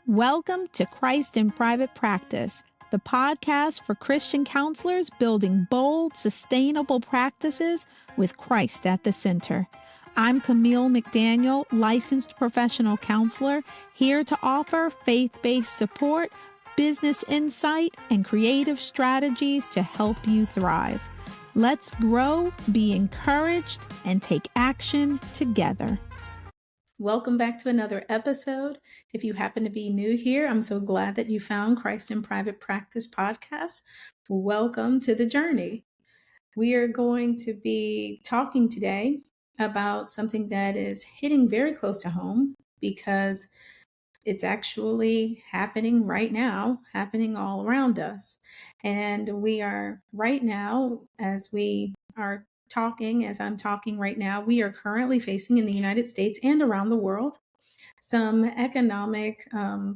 Welcome to Christ in Private Practice, the podcast for Christian counselors building bold, sustainable practices with Christ at the center. I'm Camille McDaniel, licensed professional counselor, here to offer faith-based support, business insight, and creative strategies to help you thrive. Let's grow, be encouraged, and take action together. Welcome back to another episode. If you happen to be new here, I'm so glad that you found Christ in Private Practice podcast. Welcome to the journey. We are going to be talking today about something that is hitting very close to home because it's actually happening right now, happening all around us. And we are right now, as I'm talking right now, we are currently facing in the United States and around the world some economic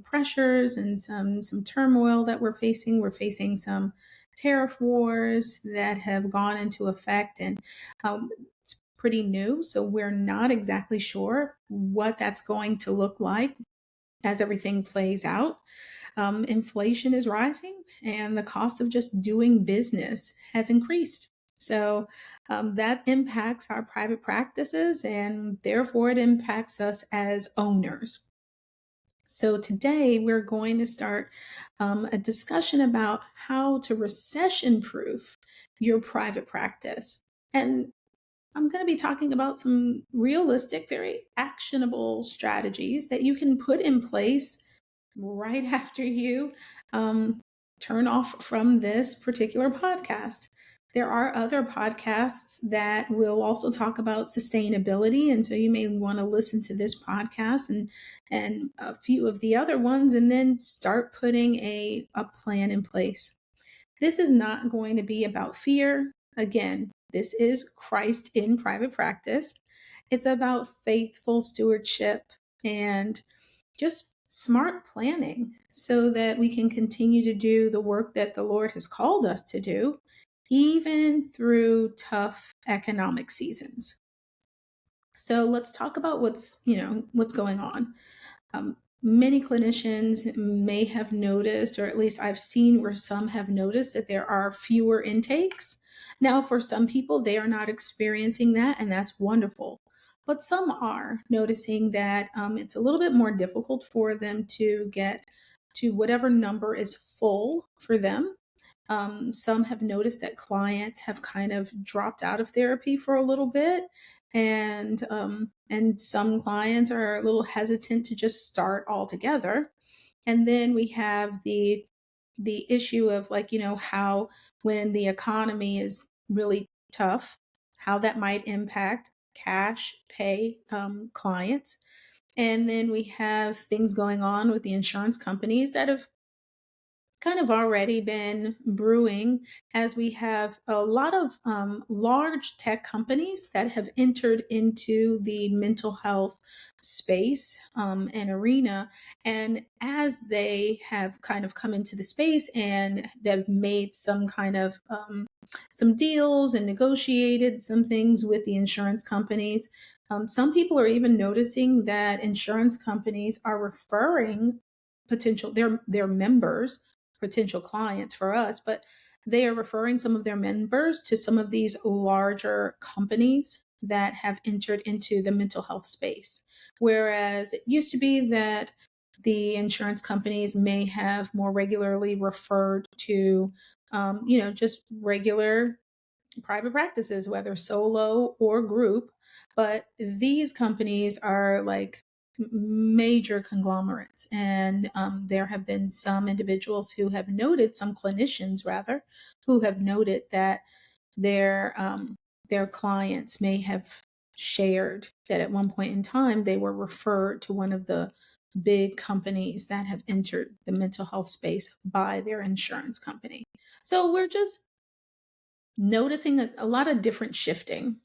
pressures and some turmoil that we're facing. We're facing some tariff wars that have gone into effect, and it's pretty new. So we're not exactly sure what that's going to look like as everything plays out. Inflation is rising, and the cost of just doing business has increased. So that impacts our private practices, and therefore it impacts us as owners. So today we're going to start a discussion about how to recession-proof your private practice. And I'm going to be talking about some realistic, very actionable strategies that you can put in place right after you turn off from this particular podcast. There are other podcasts that will also talk about sustainability, and so you may want to listen to this podcast and a few of the other ones, and then start putting a plan in place. This is not going to be about fear. Again, this is Christ in private practice. It's about faithful stewardship and just smart planning so that we can continue to do the work that the Lord has called us to do, even through tough economic seasons. So let's talk about what's going on. Many clinicians may have noticed, or at least I've seen where some have noticed, that there are fewer intakes. Now, for some people, they are not experiencing that, and that's wonderful. But some are noticing that it's a little bit more difficult for them to get to whatever number is full for them. Some have noticed that clients have kind of dropped out of therapy for a little bit, and some clients are a little hesitant to just start altogether. And then we have the issue of, like, how when the economy is really tough, how that might impact cash pay clients. And then we have things going on with the insurance companies that have kind of already been brewing, as we have a lot of large tech companies that have entered into the mental health space and arena. And as they have kind of come into the space and they've made some kind of some deals and negotiated some things with the insurance companies, some people are even noticing that insurance companies are referring their members, potential clients for us, but they are referring some of their members to some of these larger companies that have entered into the mental health space. Whereas it used to be that the insurance companies may have more regularly referred to, just regular private practices, whether solo or group. But these companies are like major conglomerates. And there have been some individuals who have noted, some clinicians rather, who have noted that their clients may have shared that at one point in time they were referred to one of the big companies that have entered the mental health space by their insurance company. So we're just noticing a lot of different shifting.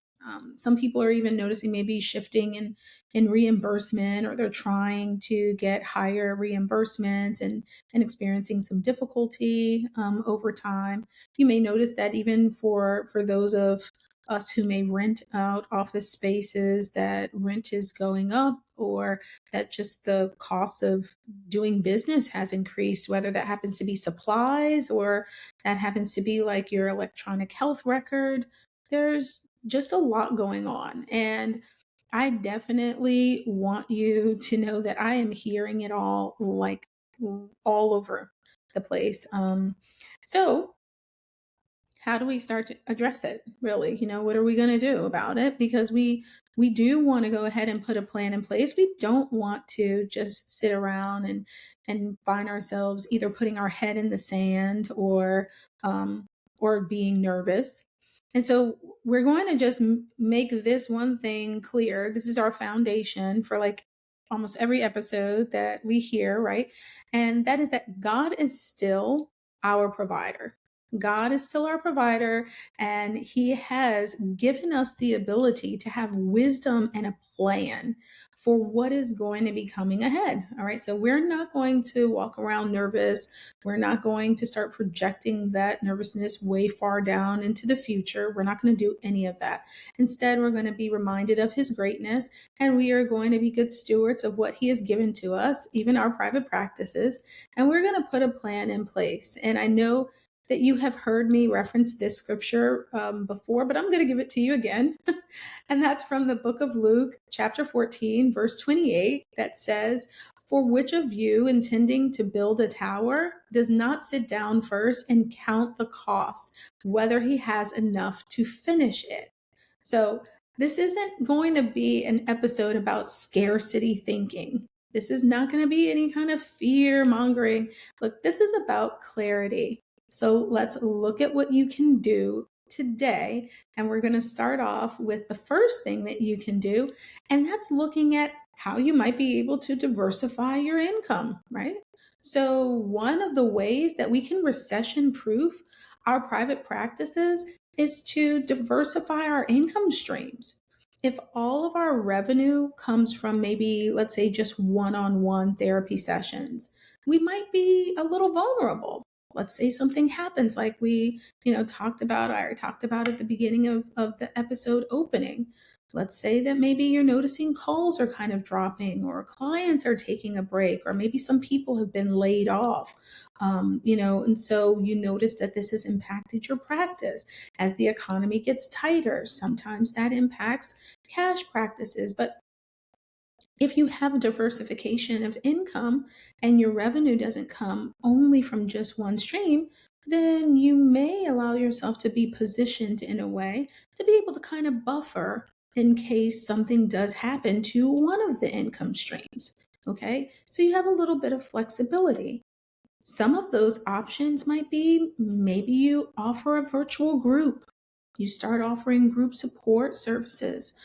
Some people are even noticing maybe shifting in reimbursement, or they're trying to get higher reimbursements and experiencing some difficulty over time. You may notice that even for those of us who may rent out office spaces, that rent is going up, or that just the cost of doing business has increased, whether that happens to be supplies or that happens to be like your electronic health record. There's just a lot going on. And I definitely want you to know that I am hearing it all, like all over the place. So how do we start to address it, really? What are we going to do about it? Because we do want to go ahead and put a plan in place. We don't want to just sit around and find ourselves either putting our head in the sand or being nervous. And so we're going to just make this one thing clear. This is our foundation for like almost every episode that we hear, right? And that is that God is still our provider. God is still our provider, and He has given us the ability to have wisdom and a plan for what is going to be coming ahead. All right. So we're not going to walk around nervous. We're not going to start projecting that nervousness way far down into the future. We're not going to do any of that. Instead, we're going to be reminded of His greatness, and we are going to be good stewards of what He has given to us, even our private practices. And we're going to put a plan in place. And I know that you have heard me reference this scripture before, but I'm going to give it to you again. And that's from the book of Luke, chapter 14, verse 28, that says, "For which of you intending to build a tower does not sit down first and count the cost, whether he has enough to finish it?" So this isn't going to be an episode about scarcity thinking. This is not going to be any kind of fear mongering. Look, this is about clarity. So let's look at what you can do today. And we're going to start off with the first thing that you can do, and that's looking at how you might be able to diversify your income, right? So, one of the ways that we can recession proof our private practices is to diversify our income streams. If all of our revenue comes from maybe, let's say, just one on one therapy sessions, we might be a little vulnerable. Let's say something happens like I talked about at the beginning of the episode opening. Let's say that maybe you're noticing calls are kind of dropping, or clients are taking a break, or maybe some people have been laid off. And so you notice that this has impacted your practice. As the economy gets tighter, sometimes that impacts cash practices. But if you have diversification of income and your revenue doesn't come only from just one stream, then you may allow yourself to be positioned in a way to be able to kind of buffer in case something does happen to one of the income streams. Okay, so you have a little bit of flexibility. Some of those options might be maybe you offer a virtual group. You start offering group support services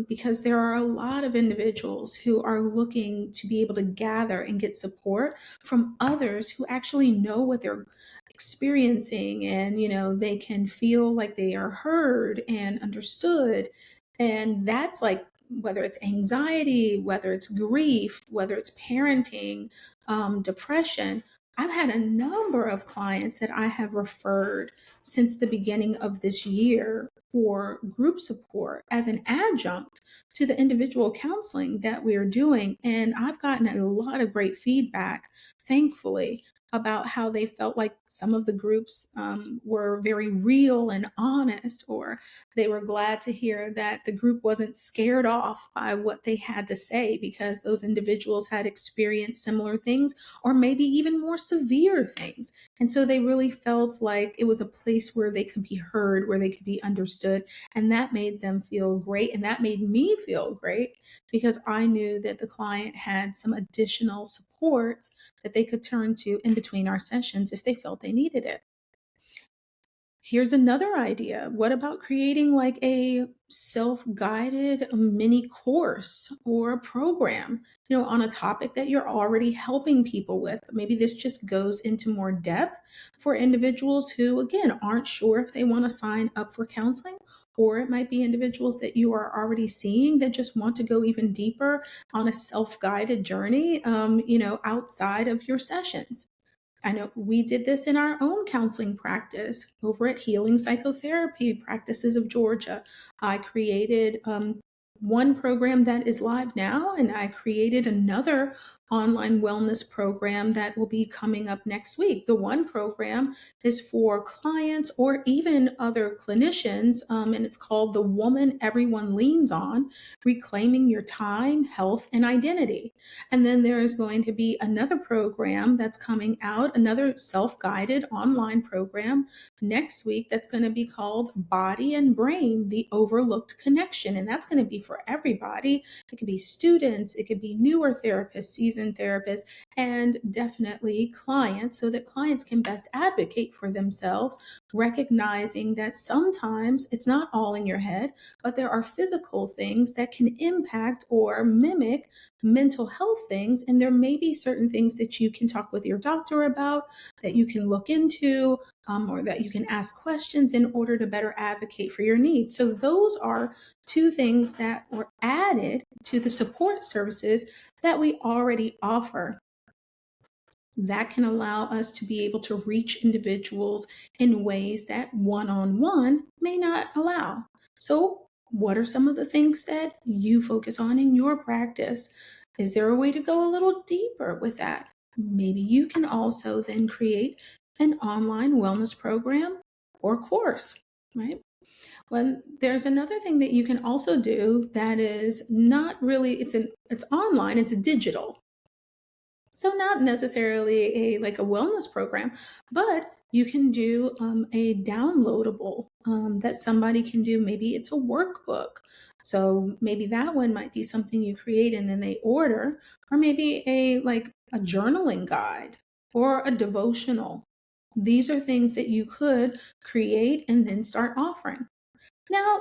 because there are a lot of individuals who are looking to be able to gather and get support from others who actually know what they're experiencing, and they can feel like they are heard and understood. And that's like whether it's anxiety, whether it's grief, whether it's parenting, depression. I've had a number of clients that I have referred since the beginning of this year for group support as an adjunct to the individual counseling that we're doing. And I've gotten a lot of great feedback, thankfully, about how they felt like some of the groups were very real and honest, or they were glad to hear that the group wasn't scared off by what they had to say because those individuals had experienced similar things, or maybe even more severe things. And so they really felt like it was a place where they could be heard, where they could be understood. And that made them feel great. And that made me feel great because I knew that the client had some additional supports that they could turn to in between our sessions if they felt they needed it. Here's another idea. What about creating like a self-guided mini course or a program, on a topic that you're already helping people with? Maybe this just goes into more depth for individuals who, again, aren't sure if they want to sign up for counseling, or it might be individuals that you are already seeing that just want to go even deeper on a self-guided journey, outside of your sessions. I know we did this in our own counseling practice over at Healing Psychotherapy Practices of Georgia. I created one program that is live now, and I created another online wellness program that will be coming up next week. The one program is for clients or even other clinicians, and it's called The Woman Everyone Leans On: Reclaiming Your Time, Health, and Identity. And then there is going to be another program that's coming out, another self guided online program next week that's going to be called Body and Brain: The Overlooked Connection. And that's going to be for everybody. It could be students, it could be newer therapists, seasoned therapists, and definitely clients, so that clients can best advocate for themselves, recognizing that sometimes it's not all in your head, but there are physical things that can impact or mimic mental health things. And there may be certain things that you can talk with your doctor about, that you can look into, or that you can ask questions in order to better advocate for your needs. So those are two things that were added to the support services that we already offer, that can allow us to be able to reach individuals in ways that one-on-one may not allow. So, what are some of the things that you focus on in your practice? Is there a way to go a little deeper with that? Maybe you can also then create an online wellness program or course, right? Well, there's another thing that you can also do that is not really, it's online, it's digital. So not necessarily a wellness program, but you can do a downloadable that somebody can do. Maybe it's a workbook. So maybe that one might be something you create and then they order, or maybe a journaling guide or a devotional. These are things that you could create and then start offering. Now,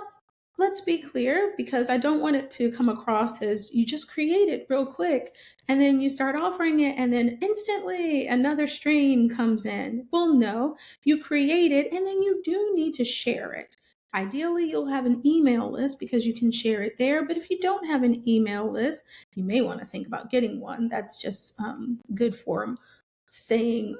let's be clear, because I don't want it to come across as you just create it real quick and then you start offering it and then instantly another stream comes in. Well, no, you create it and then you do need to share it. Ideally, you'll have an email list because you can share it there. But if you don't have an email list, you may want to think about getting one. That's just good for staying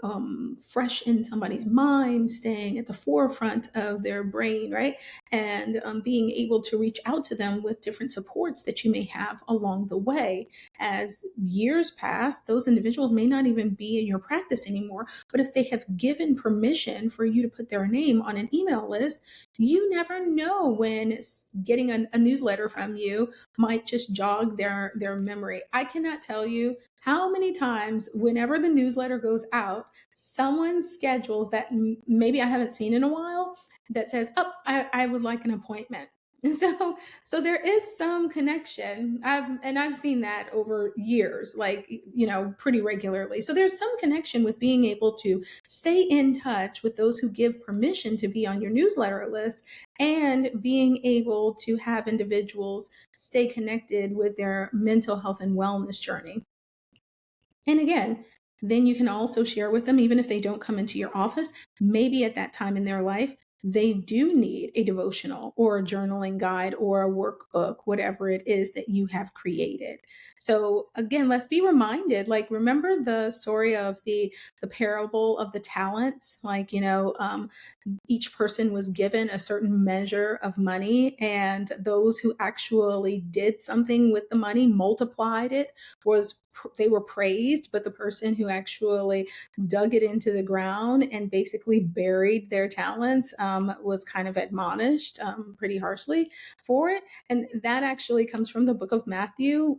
fresh in somebody's mind, staying at the forefront of their brain, right? And being able to reach out to them with different supports that you may have along the way. As years pass, those individuals may not even be in your practice anymore, but if they have given permission for you to put their name on an email list, you never know when getting a newsletter from you might just jog their memory. I cannot tell you how many times, whenever the newsletter goes out, someone schedules that maybe I haven't seen in a while, that says, "Oh, I would like an appointment." And so there is some connection. I've seen that over years, pretty regularly. So there's some connection with being able to stay in touch with those who give permission to be on your newsletter list, and being able to have individuals stay connected with their mental health and wellness journey. And again, then you can also share with them, even if they don't come into your office, maybe at that time in their life, they do need a devotional or a journaling guide or a workbook, whatever it is that you have created. So again, let's be reminded, remember the story of the parable of the talents, each person was given a certain measure of money, and those who actually did something with the money, multiplied it, they were praised, but the person who actually dug it into the ground and basically buried their talents was kind of admonished pretty harshly for it. And that actually comes from the book of Matthew,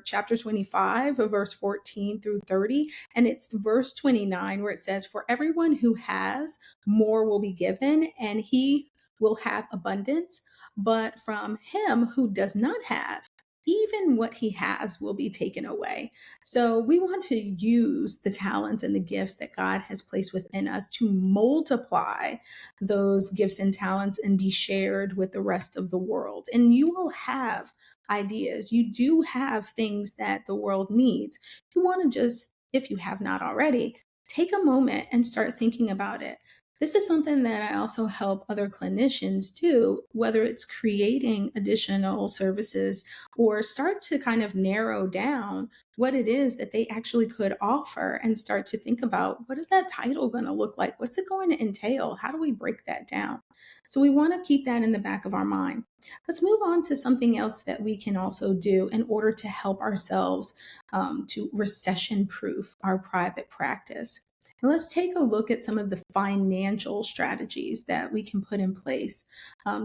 chapter 25, verse 14 through 30. And it's verse 29 where it says, "For everyone who has, more will be given, and he will have abundance. But from him who does not have, even what he has will be taken away." So we want to use the talents and the gifts that God has placed within us to multiply those gifts and talents and be shared with the rest of the world. And you will have ideas. You do have things that the world needs. You want to just, if you have not already, take a moment and start thinking about it. This is something that I also help other clinicians do, whether it's creating additional services or start to kind of narrow down what it is that they actually could offer and start to think about what is that title going to look like? What's it going to entail? How do we break that down? So we want to keep that in the back of our mind. Let's move on to something else that we can also do in order to help ourselves to recession proof our private practice. And let's take a look at some of the financial strategies that we can put in place,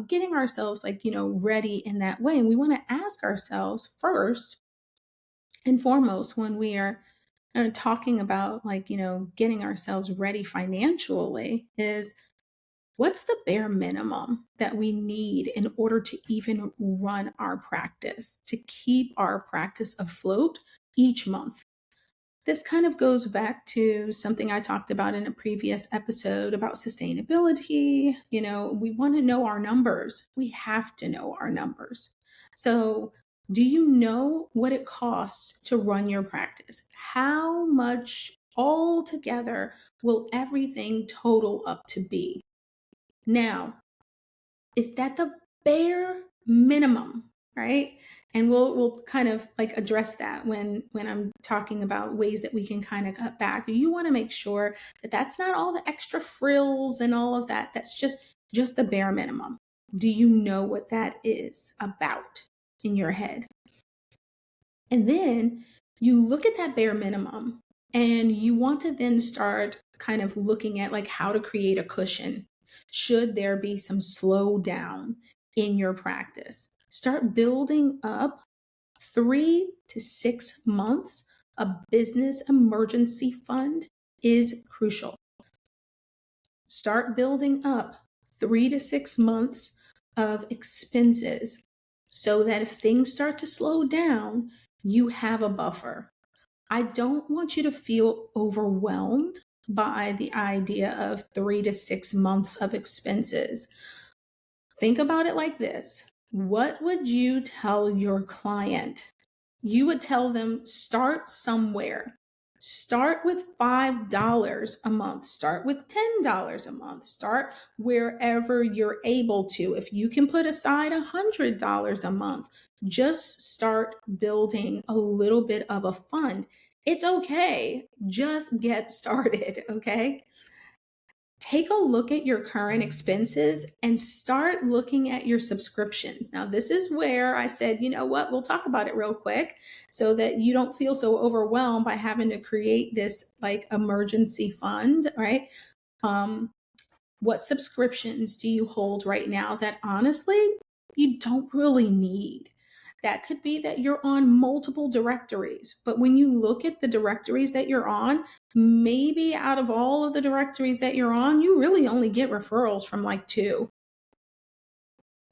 getting ourselves ready in that way. And we want to ask ourselves first and foremost when we are talking about getting ourselves ready financially is what's the bare minimum that we need in order to even run our practice, to keep our practice afloat each month? This kind of goes back to something I talked about in a previous episode about sustainability. We want to know our numbers. We have to know our numbers. So, do you know what it costs to run your practice? How much altogether will everything total up to be? Now, is that the bare minimum, right? And we'll kind of address that when I'm talking about ways that we can kind of cut back. You want to make sure that that's not all the extra frills and all of that. That's just the bare minimum. Do you know what that is about in your head? And then you look at that bare minimum and you want to then start kind of looking at how to create a cushion. Should there be some slowdown in your practice? Start building up 3 to 6 months. A business emergency fund is crucial. Start building up 3 to 6 months of expenses so that if things start to slow down, you have a buffer. I don't want you to feel overwhelmed by the idea of 3 to 6 months of expenses. Think about it like this. What would you tell your client? You would tell them start somewhere. Start with $5 a month. Start with $10 a month. Start wherever you're able to. If you can put aside $100 a month, just start building a little bit of a fund. It's okay. Just get started, okay? Take a look at your current expenses and start looking at your subscriptions. Now, this is where I said, you know what, we'll talk about it real quick so that you don't feel so overwhelmed by having to create this emergency fund, right? What subscriptions do you hold right now that honestly you don't really need? That could be that you're on multiple directories, but when you look at the directories that you're on, maybe out of all of the directories that you're on, you really only get referrals from two.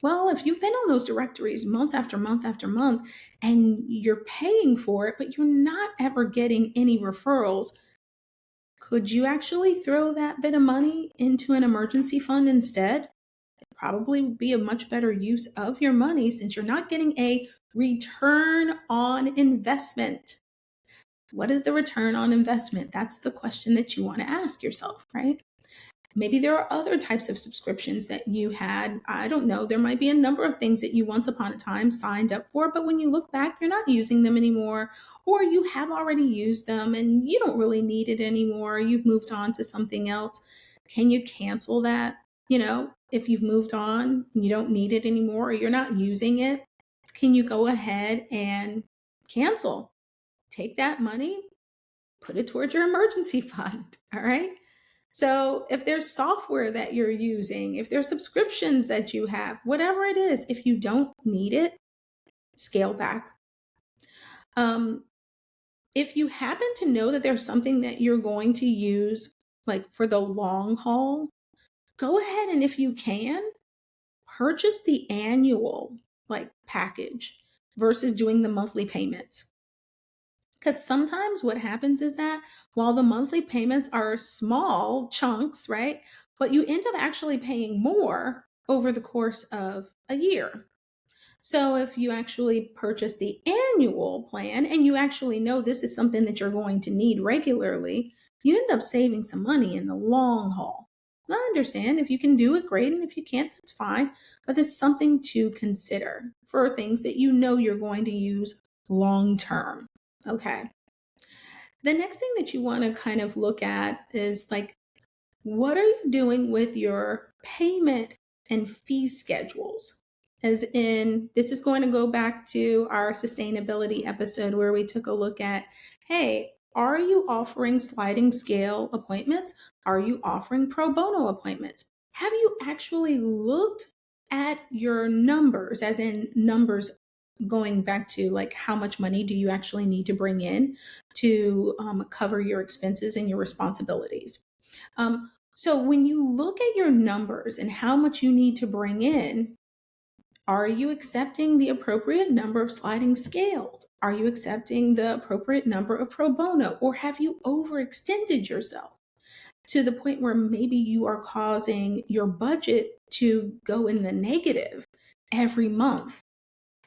Well, if you've been on those directories month after month after month and you're paying for it, but you're not ever getting any referrals, could you actually throw that bit of money into an emergency fund instead? Probably would be a much better use of your money since you're not getting a return on investment. What is the return on investment? That's the question that you want to ask yourself, right? Maybe there are other types of subscriptions that you had. I don't know. There might be a number of things that you once upon a time signed up for, but when you look back, you're not using them anymore, or you have already used them and you don't really need it anymore. You've moved on to something else. Can you cancel that? If you've moved on, you don't need it anymore, or you're not using it, can you go ahead and cancel? Take that money, put it towards your emergency fund. All right. So if there's software that you're using, if there's subscriptions that you have, whatever it is, if you don't need it, scale back. If you happen to know that there's something that you're going to use for the long haul, go ahead and if you can, purchase the annual package versus doing the monthly payments. Because sometimes what happens is that while the monthly payments are small chunks, right? But you end up actually paying more over the course of a year. So if you actually purchase the annual plan and you actually know this is something that you're going to need regularly, you end up saving some money in the long haul. I understand. If you can do it, great. And if you can't, that's fine. But it's something to consider for things that you know you're going to use long term. Okay. The next thing that you want to kind of look at is like, what are you doing with your payment and fee schedules? As in, this is going to go back to our sustainability episode where we took a look at, hey, are you offering sliding scale appointments? Are you offering pro bono appointments? Have you actually looked at your numbers, as in numbers going back to like how much money do you actually need to bring in to cover your expenses and your responsibilities? So when you look at your numbers and how much you need to bring in, are you accepting the appropriate number of sliding scales? Are you accepting the appropriate number of pro bono? Or have you overextended yourself to the point where maybe you are causing your budget to go in the negative every month?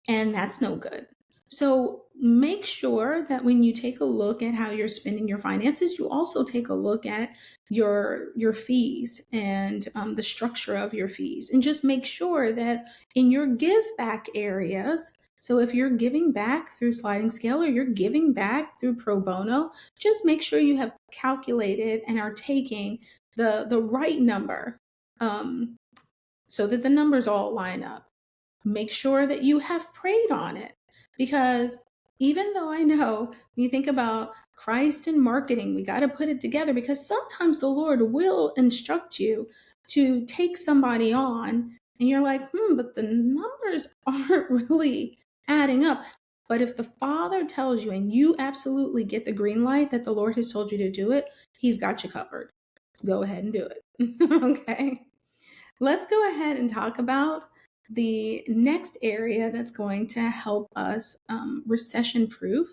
And that's no good. So make sure that when you take a look at how you're spending your finances, you also take a look at your fees and the structure of your fees, and just make sure that in your give back areas. So if you're giving back through sliding scale or you're giving back through pro bono, just make sure you have calculated and are taking the right number, um, so that the numbers all line up. Make sure that you have prayed on it. Because even though I know when you think about Christ and marketing, we got to put it together, because sometimes the Lord will instruct you to take somebody on and you're like, but the numbers aren't really adding up. But if the Father tells you and you absolutely get the green light that the Lord has told you to do it, He's got you covered. Go ahead and do it. Okay. Let's go ahead and talk about the next area that's going to help us recession proof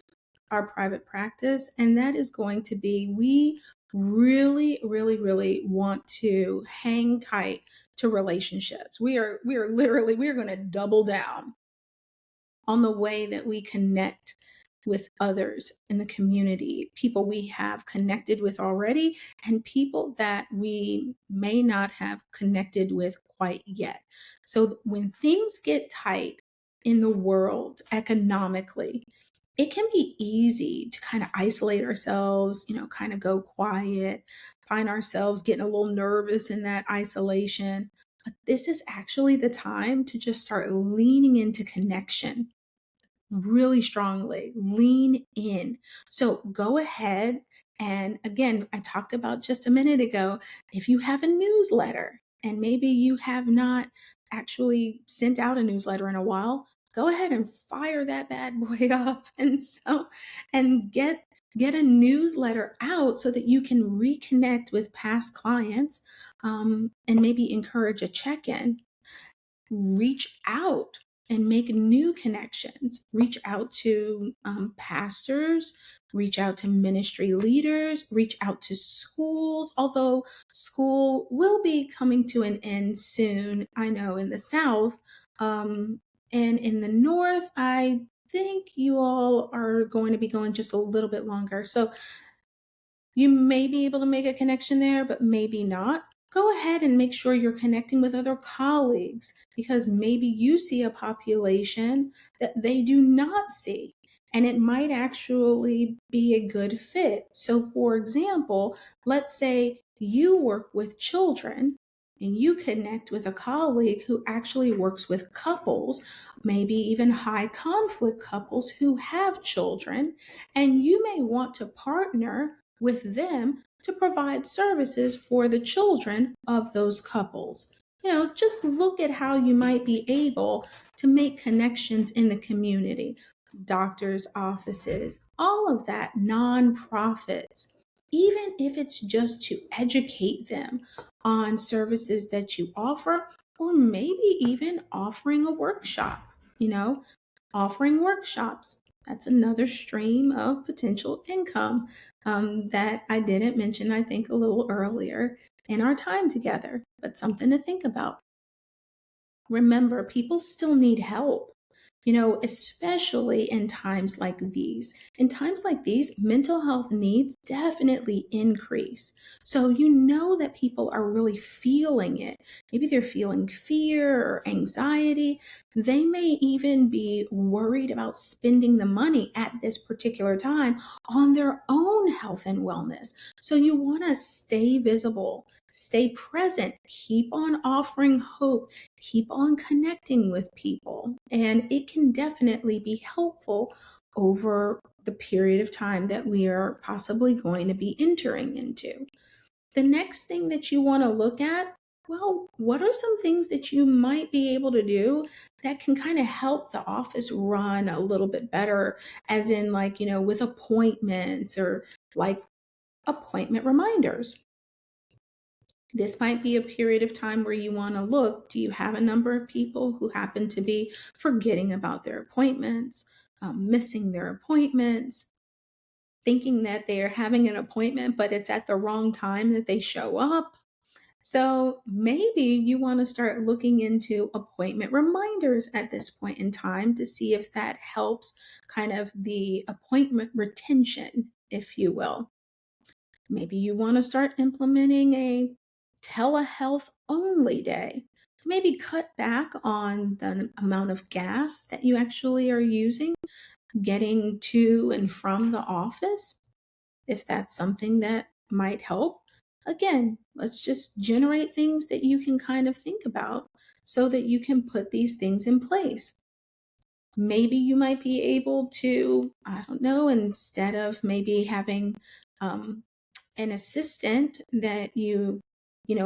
our private practice. And that is going to be, we really, really, really want to hang tight to relationships. We are going to double down on the way that we connect with others in the community, people we have connected with already, and people that we may not have connected with quite yet. So when things get tight in the world economically, it can be easy to kind of isolate ourselves, kind of go quiet, find ourselves getting a little nervous in that isolation. But this is actually the time to just start leaning into connection really strongly. Lean in. So go ahead. And again, I talked about just a minute ago, if you have a newsletter and maybe you have not actually sent out a newsletter in a while, go ahead and fire that bad boy up and get a newsletter out so that you can reconnect with past clients, and maybe encourage a check-in. Reach out and make new connections. Reach out to pastors, reach out to ministry leaders, reach out to schools, although school will be coming to an end soon, I know, in the South. And in the North, I think you all are going to be going just a little bit longer. So you may be able to make a connection there, but maybe not. Go ahead and make sure you're connecting with other colleagues, because maybe you see a population that they do not see, and it might actually be a good fit. So, for example, let's say you work with children and you connect with a colleague who actually works with couples, maybe even high conflict couples who have children, and you may want to partner with them to provide services for the children of those couples. Just look at how you might be able to make connections in the community, doctors' offices, all of that, nonprofits, even if it's just to educate them on services that you offer, or maybe even offering a workshop, offering workshops. That's another stream of potential income that I didn't mention, I think, a little earlier in our time together, but something to think about. Remember, people still need help. Especially in times like these. In times like these, mental health needs definitely increase. So you know that people are really feeling it. Maybe they're feeling fear or anxiety. They may even be worried about spending the money at this particular time on their own health and wellness. So you want to stay visible, stay present, keep on offering hope, keep on connecting with people. And it can definitely be helpful over the period of time that we are possibly going to be entering into. The next thing that you want to look at, well, what are some things that you might be able to do that can kind of help the office run a little bit better, as in, like, with appointments or like appointment reminders? This might be a period of time where you want to look. Do you have a number of people who happen to be forgetting about their appointments, missing their appointments, thinking that they are having an appointment, but it's at the wrong time that they show up? So maybe you want to start looking into appointment reminders at this point in time to see if that helps kind of the appointment retention, if you will. Maybe you want to start implementing a telehealth only day to maybe cut back on the amount of gas that you actually are using getting to and from the office, if that's something that might help. Again, let's just generate things that you can kind of think about so that you can put these things in place. Maybe you might be able to, I don't know, instead of maybe having um, an assistant that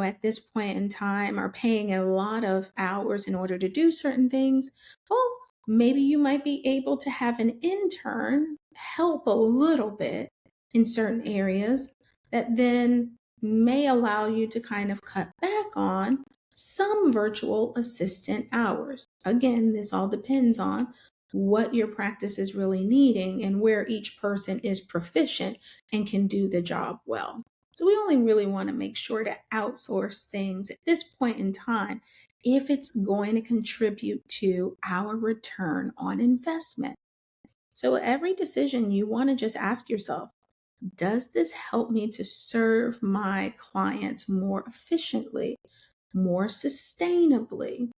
at this point in time are paying a lot of hours in order to do certain things, well, maybe you might be able to have an intern help a little bit in certain areas that then may allow you to kind of cut back on some virtual assistant hours. Again, this all depends on what your practice is really needing and where each person is proficient and can do the job well. So we only really want to make sure to outsource things at this point in time if it's going to contribute to our return on investment. So every decision you want to just ask yourself, does this help me to serve my clients more efficiently, more sustainably?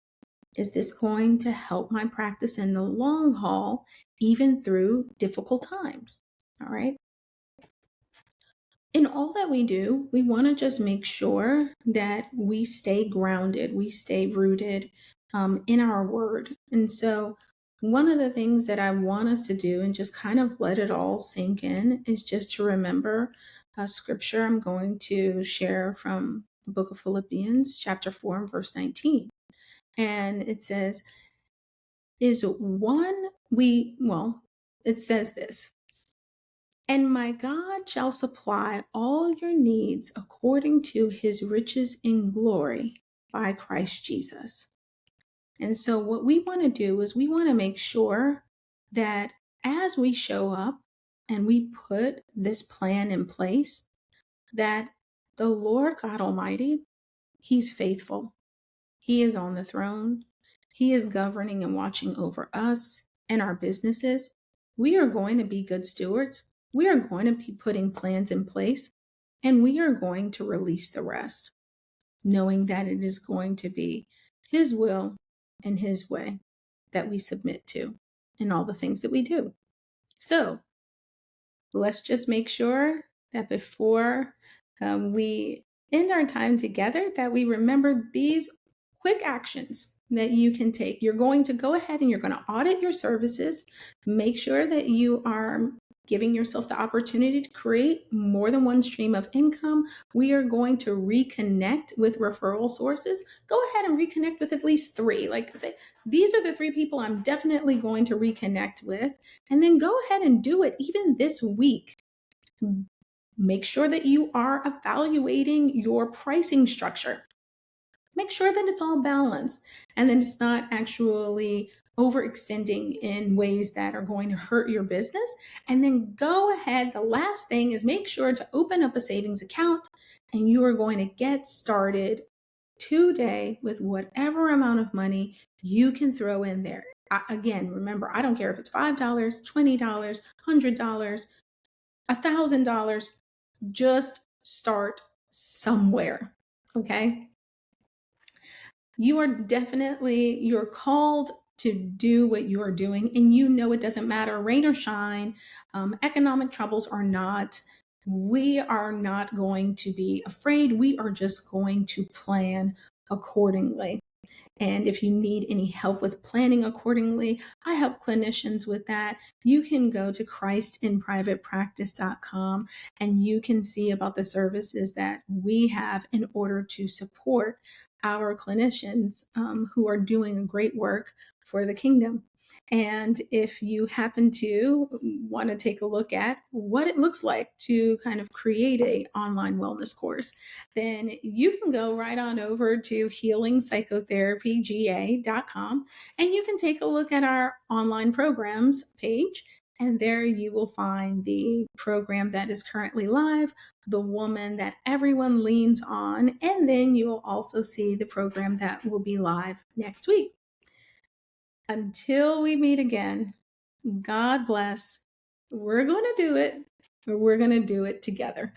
Is this going to help my practice in the long haul, even through difficult times? All right. In all that we do, we want to just make sure that we stay grounded, we stay rooted in our word. And so, one of the things that I want us to do and just kind of let it all sink in is just to remember a scripture I'm going to share from the book of Philippians, chapter 4, and verse 19. And it says, is one we, well, it says this: and my God shall supply all your needs according to his riches in glory by Christ Jesus. And so, what we want to do is we want to make sure that as we show up and we put this plan in place, that the Lord God Almighty, he's faithful. He is on the throne. He is governing and watching over us and our businesses. We are going to be good stewards. We are going to be putting plans in place, and we are going to release the rest, knowing that it is going to be His will and His way that we submit to in all the things that we do. So let's just make sure that before we end our time together, that we remember these quick actions that you can take. You're going to go ahead and you're going to audit your services. Make sure that you are giving yourself the opportunity to create more than one stream of income. We are going to reconnect with referral sources. Go ahead and reconnect with at least 3. Like, say, these are the 3 people I'm definitely going to reconnect with. And then go ahead and do it even this week. Make sure that you are evaluating your pricing structure. Make sure that it's all balanced and that it's not actually overextending in ways that are going to hurt your business. And then go ahead. The last thing is make sure to open up a savings account, and you are going to get started today with whatever amount of money you can throw in there. Again, remember, I don't care if it's $5, $20, $100, $1,000. Just start somewhere. Okay. You're called to do what you are doing, and it doesn't matter rain or shine, economic troubles or not. We are not going to be afraid. We are just going to plan accordingly. And if you need any help with planning accordingly, I help clinicians with that. You can go to christinprivatepractice.com and you can see about the services that we have in order to support our clinicians who are doing great work for the kingdom. And if you happen to want to take a look at what it looks like to kind of create a online wellness course, then you can go right on over to healingpsychotherapyga.com and you can take a look at our online programs page. And there you will find the program that is currently live, the woman that everyone leans on, and then you will also see the program that will be live next week. Until we meet again, God bless. We're going to do it, but we're going to do it together.